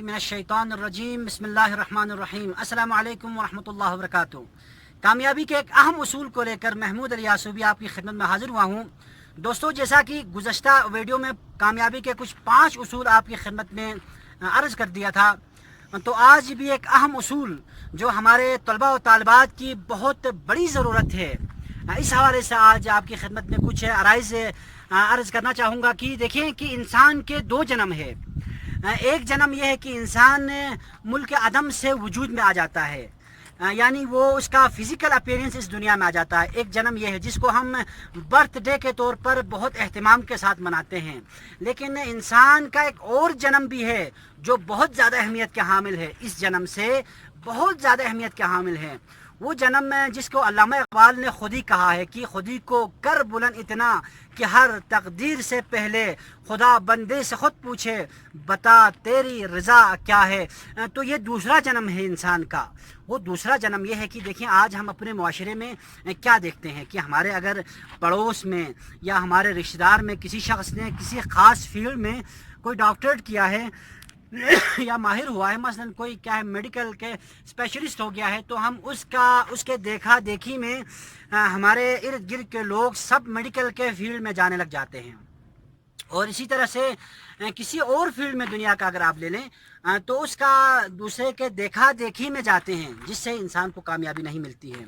मिनश्शैतानिर्रजीम बिस्मिल्लाहिर्रहमानिर्रहीम अस्सलामु अलैकुम वरहमतुल्लाहि वबरकातुहू। कामयाबी के एक अहम उसूल को लेकर महमूद अली यासूबी आपकी खिदमत में हाजिर हुआ हूँ। दोस्तों, जैसा कि गुज़श्ता वीडियो में कामयाबी के कुछ 5 उसूल आपकी खिदमत में अर्ज़ कर दिया था, तो आज भी एक अहम उसूल जो हमारे तलबा व तालिबात की बहुत बड़ी ज़रूरत है, इस हवाले से आज आपकी खिदमत में कुछ अराइज़ अर्ज़ करना चाहूँगा कि देखें कि इंसान के 2 जन्म है। एक जन्म यह है कि इंसान मुल्क अदम से वजूद में आ जाता है, यानी वो उसका फ़िज़िकल अपीयरेंस इस दुनिया में आ जाता है। एक जन्म यह है जिसको हम बर्थडे के तौर पर बहुत अहतमाम के साथ मनाते हैं। लेकिन इंसान का एक और जन्म भी है जो बहुत ज़्यादा अहमियत के हामिल है, इस जन्म से बहुत ज़्यादा अहमियत के हामिल है। वो जन्म जिसको अल्लामा इक़बाल ने खुद ही कहा है कि खुदी को कर बुलंद इतना कि हर तकदीर से पहले खुदा बंदे से ख़ुद पूछे बता तेरी रज़ा क्या है। तो ये दूसरा जन्म है इंसान का। वो दूसरा जन्म ये है कि देखिए, आज हम अपने मुआशरे में क्या देखते हैं कि हमारे अगर पड़ोस में या हमारे रिश्तेदार में किसी शख्स ने किसी ख़ास फील्ड में कोई डॉक्टरेट किया है या माहिर हुआ है, मसलन कोई क्या है मेडिकल के स्पेशलिस्ट हो गया है, तो हम उसके देखा देखी में हमारे इर्द गिर्द के लोग सब मेडिकल के फील्ड में जाने लग जाते हैं। और इसी तरह से किसी और फील्ड में दुनिया का अगर आप ले लें तो उसका दूसरे के देखा देखी में जाते हैं, जिससे इंसान को कामयाबी नहीं मिलती है।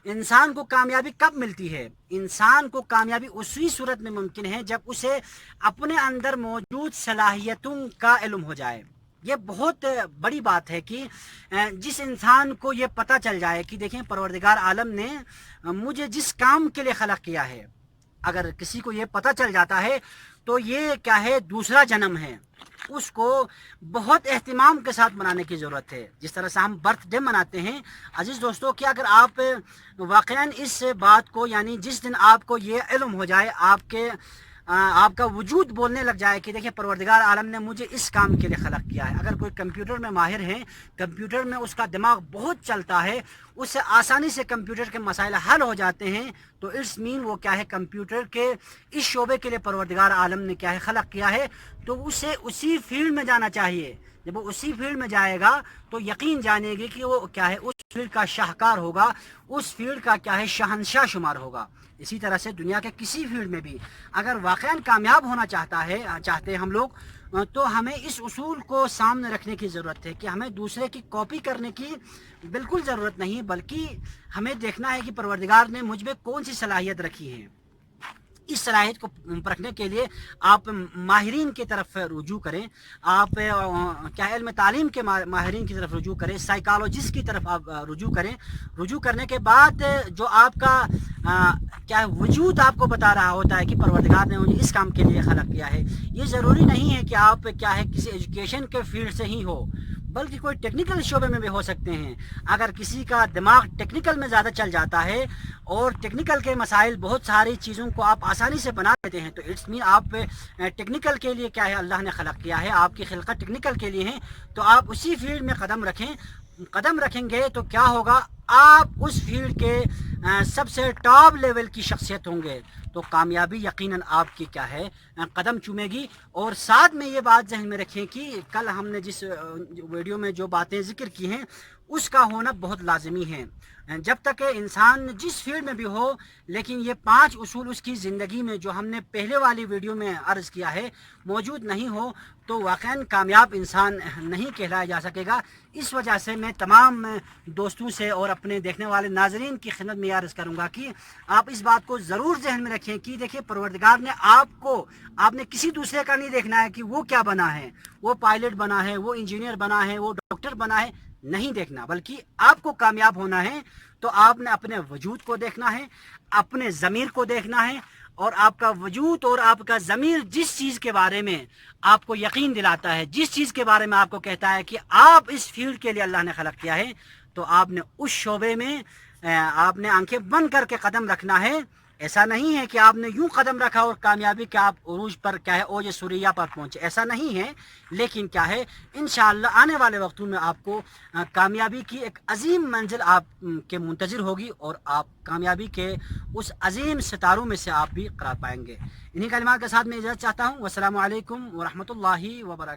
इंसान को कामयाबी कब मिलती है? इंसान को कामयाबी उसी सूरत में मुमकिन है जब उसे अपने अंदर मौजूद सलाहियतों का इल्म हो जाए। ये बहुत बड़ी बात है कि जिस इंसान को ये पता चल जाए कि देखें, परवरदिगार आलम ने मुझे जिस काम के लिए खलक किया है, अगर किसी को ये पता चल जाता है तो ये क्या है, दूसरा जन्म है। उसको बहुत एहतिमाम के साथ मनाने की ज़रूरत है। जिस तरह से हम बर्थडे मनाते हैं अजीज़ दोस्तों, कि अगर आप वाक़ईन इस बात को, यानी जिस दिन आपको ये इल्म हो जाए, आपका वजूद बोलने लग जाए कि देखिए परवरदिगार आलम ने मुझे इस काम के लिए खलक किया है। अगर कोई कंप्यूटर में माहिर है, कंप्यूटर में उसका दिमाग बहुत चलता है, उससे आसानी से कंप्यूटर के मसाइल हल हो जाते हैं, तो इट्स मीन वो क्या है, कंप्यूटर के इस शोबे के लिए परवरदिगार आलम ने क्या है, खलक किया है। तो उसे उसी फील्ड में जाना चाहिए। जब वो उसी फील्ड में जाएगा तो यकीन जानेगी कि वो क्या है, उस फील्ड का शाहकार होगा, उस फील्ड का क्या है, शहंशाह शुमार होगा। इसी तरह से दुनिया के किसी फील्ड में भी अगर वाक़ईन कामयाब होना चाहते हैं हम लोग, तो हमें इस उसूल को सामने रखने की ज़रूरत है कि हमें दूसरे की कॉपी करने की बिल्कुल ज़रूरत नहीं, बल्कि हमें देखना है कि परवरदिगार ने मुझ में कौन सी सलाहियत रखी है। इस सलाहियत को परखने के लिए आप माहिरीन की तरफ रुजू करें, आप क्या इल्म तालीम के माहिरीन की तरफ रुजू करें, साइकोलॉजिस्ट की तरफ आप रुजू करें। रुजू करने के बाद जो आपका क्या वजूद आपको बता रहा होता है कि परवरदिगार ने मुझे इस काम के लिए खलक किया है। ये ज़रूरी नहीं है कि आप क्या है किसी एजुकेशन के फील्ड से ही हो, बल्कि कोई टेक्निकल शोबे में भी हो सकते हैं। अगर किसी का दिमाग टेक्निकल में ज़्यादा चल जाता है और टेक्निकल के मसाइल, बहुत सारी चीज़ों को आप आसानी से बना लेते हैं, तो इट्स मीन आप टेक्निकल के लिए क्या है अल्लाह ने खलक किया है, आपकी खिलकत टेक्निकल के लिए है। तो आप उसी फील्ड में कदम रखेंगे तो क्या होगा, आप उस फील्ड के सबसे टॉप लेवल की शख्सियत होंगे। तो कामयाबी यकीनन आपकी क्या है, कदम चूमेगी। और साथ में ये बात जहन में रखें कि कल हमने जिस वीडियो में जो बातें जिक्र की हैं उसका होना बहुत लाजमी है। जब तक इंसान जिस फील्ड में भी हो, लेकिन ये 5 उसूल उसकी ज़िंदगी में जो हमने पहले वाली वीडियो में अर्ज़ किया है मौजूद नहीं हो, तो वाक़ईन कामयाब इंसान नहीं कहलाया जा सकेगा। इस वजह से मैं तमाम दोस्तों से और अपने देखने वाले नाज़रीन की खिदमत में अर्ज़ करूँगा कि आप इस बात को ज़रूर जहन में रखें कि देखिए परवरदिगार ने आपने किसी दूसरे का नहीं देखना है कि वो क्या बना है, वो पायलट बना है, वो इंजीनियर बना है, वो डॉक्टर बना है, नहीं देखना। बल्कि आपको कामयाब होना है तो आपने अपने वजूद को देखना है, अपने ज़मीर को देखना है। और आपका वजूद और आपका ज़मीर जिस चीज़ के बारे में आपको यकीन दिलाता है, जिस चीज़ के बारे में आपको कहता है कि आप इस फील्ड के लिए अल्लाह ने खलक किया है, तो आपने उस शोबे में आपने आंखें बंद करके कदम रखना है। ऐसा नहीं है कि आपने यूं कदम रखा और कामयाबी के आप उरूज पर क्या है, ओज सुरिया पर पहुंचे, ऐसा नहीं है। लेकिन क्या है, इंशाअल्लाह आने वाले वक्तों में आपको कामयाबी की एक अजीम मंजिल आप के मुंतज़िर होगी और आप कामयाबी के उस अजीम सितारों में से आप भी करार पाएंगे। इन्हीं कलिमात के साथ मैं इजाज़त चाहता हूँ। वस्सलामु अलैकुम वरहमतुल्लाहि वबरकातुहू।